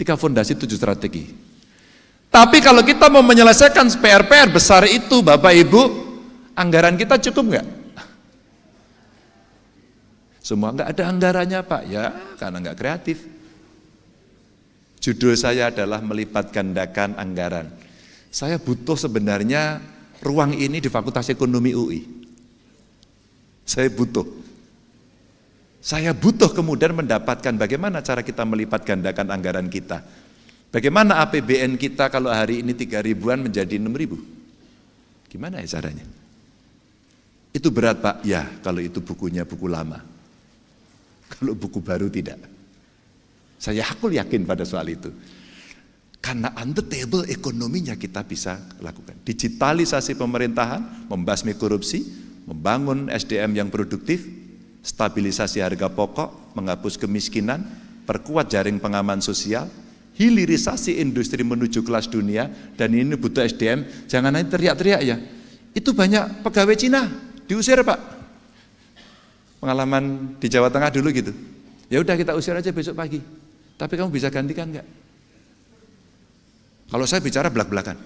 3 fondasi 7 strategi. Tapi kalau kita mau menyelesaikan PR-PR besar itu, Bapak Ibu, anggaran kita cukup nggak? Semua nggak ada anggarannya, Pak. Ya, karena nggak kreatif. Judul saya adalah melipat gandakan anggaran. Saya butuh sebenarnya ruang ini di Fakultas Ekonomi UI. Saya butuh kemudian mendapatkan bagaimana cara kita melipat gandakan anggaran kita. Bagaimana APBN kita kalau hari ini 3.000-an menjadi 6.000? Gimana ya caranya? Itu berat, Pak. Ya, kalau itu bukunya buku lama. Kalau buku baru tidak. Saya yakin pada soal itu. Karena on the table ekonominya kita bisa lakukan. Digitalisasi pemerintahan, membasmi korupsi, membangun SDM yang produktif, stabilisasi harga pokok, menghapus kemiskinan, perkuat jaring pengaman sosial, hilirisasi industri menuju kelas dunia, dan ini butuh SDM, jangan hanya teriak-teriak ya. Itu banyak pegawai Cina, diusir, Pak. Pengalaman di Jawa Tengah dulu gitu. Ya udah kita usir aja besok pagi. Tapi kamu bisa gantikan enggak? Kalau saya bicara belak-belakan.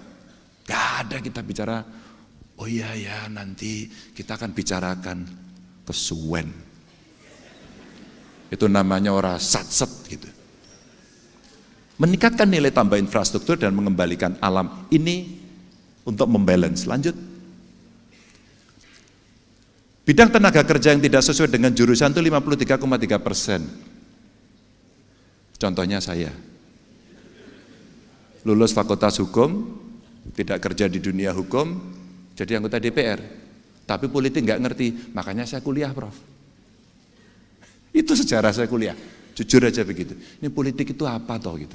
Enggak ada kita bicara, oh iya ya nanti kita akan bicarakan kesuwen. Itu namanya orang sat-set gitu. Meningkatkan nilai tambah infrastruktur dan mengembalikan alam ini untuk membalance. Lanjut. Bidang tenaga kerja yang tidak sesuai dengan jurusan itu 53,3%. Contohnya saya. Lulus fakultas hukum, tidak kerja di dunia hukum, jadi anggota DPR. Tapi politik nggak ngerti, makanya saya kuliah, Prof. Itu sejarah saya kuliah. Jujur aja begitu. Ini politik itu apa toh gitu.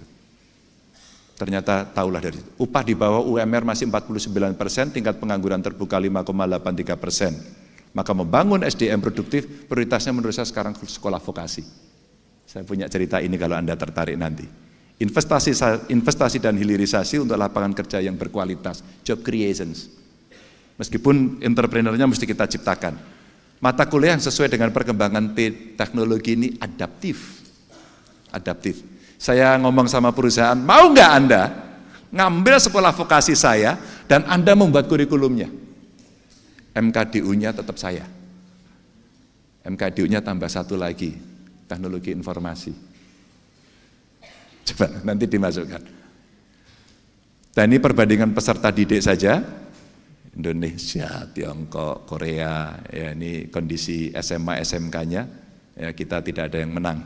Ternyata tahulah dari itu. Upah di bawah UMR masih 49%, tingkat pengangguran terbuka 5,83%. Maka membangun SDM produktif, prioritasnya menurut saya sekarang sekolah vokasi. Saya punya cerita ini kalau Anda tertarik nanti. Investasi dan hilirisasi untuk lapangan kerja yang berkualitas, job creations. Meskipun entrepreneurnya mesti kita ciptakan. Mata kuliah yang sesuai dengan perkembangan teknologi ini adaptif. Adaptif. Saya ngomong sama perusahaan, mau nggak Anda ngambil sekolah vokasi saya dan Anda membuat kurikulumnya? MKDU-nya tetap saya. MKDU-nya tambah satu lagi, teknologi informasi. Coba nanti dimasukkan. Dan ini perbandingan peserta didik saja. Indonesia, Tiongkok, Korea, ya ini kondisi SMA, SMK-nya, ya kita tidak ada yang menang.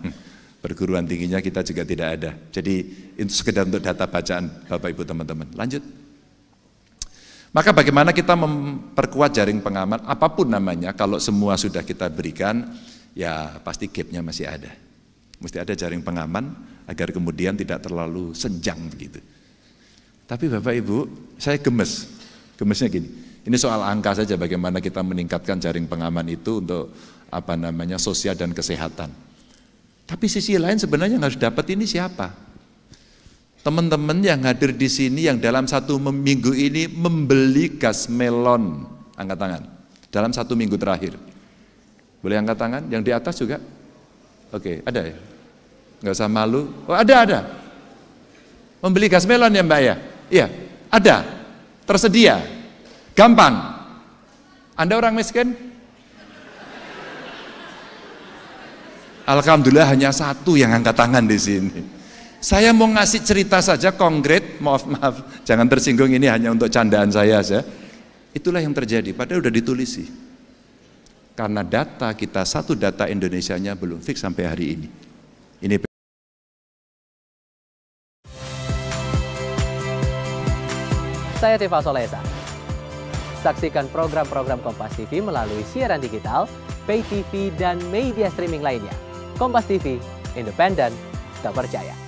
Perguruan tingginya kita juga tidak ada. Jadi itu sekedar untuk data bacaan Bapak Ibu teman-teman. Lanjut. Maka bagaimana kita memperkuat jaring pengaman, apapun namanya, kalau semua sudah kita berikan, ya pasti gap-nya masih ada. Mesti ada jaring pengaman, agar kemudian tidak terlalu senjang begitu. Tapi Bapak Ibu, saya gemesnya gini, ini soal angka saja bagaimana kita meningkatkan jaring pengaman itu untuk sosial dan kesehatan. Tapi sisi lain sebenarnya yang harus dapat ini siapa? Teman-teman yang hadir di sini yang dalam 1 minggu ini membeli gas melon, angkat tangan. Dalam 1 minggu terakhir. Boleh angkat tangan? Yang di atas juga? Oke, ada ya? Nggak usah malu. Oh ada. Membeli gas melon ya Mbak ya? Iya, ada. Tersedia. Gampang. Anda orang miskin? Alhamdulillah hanya 1 yang angkat tangan di sini. Saya mau ngasih cerita saja konkret, maaf, jangan tersinggung, ini hanya untuk candaan saya saja. Itulah yang terjadi, padahal udah ditulis sih. Karena data kita, data Indonesianya belum fix sampai hari ini. Ini Saya Tifa Solesa. Saksikan program-program Kompas TV melalui siaran digital, pay TV, dan media streaming lainnya. Kompas TV, independen, terpercaya.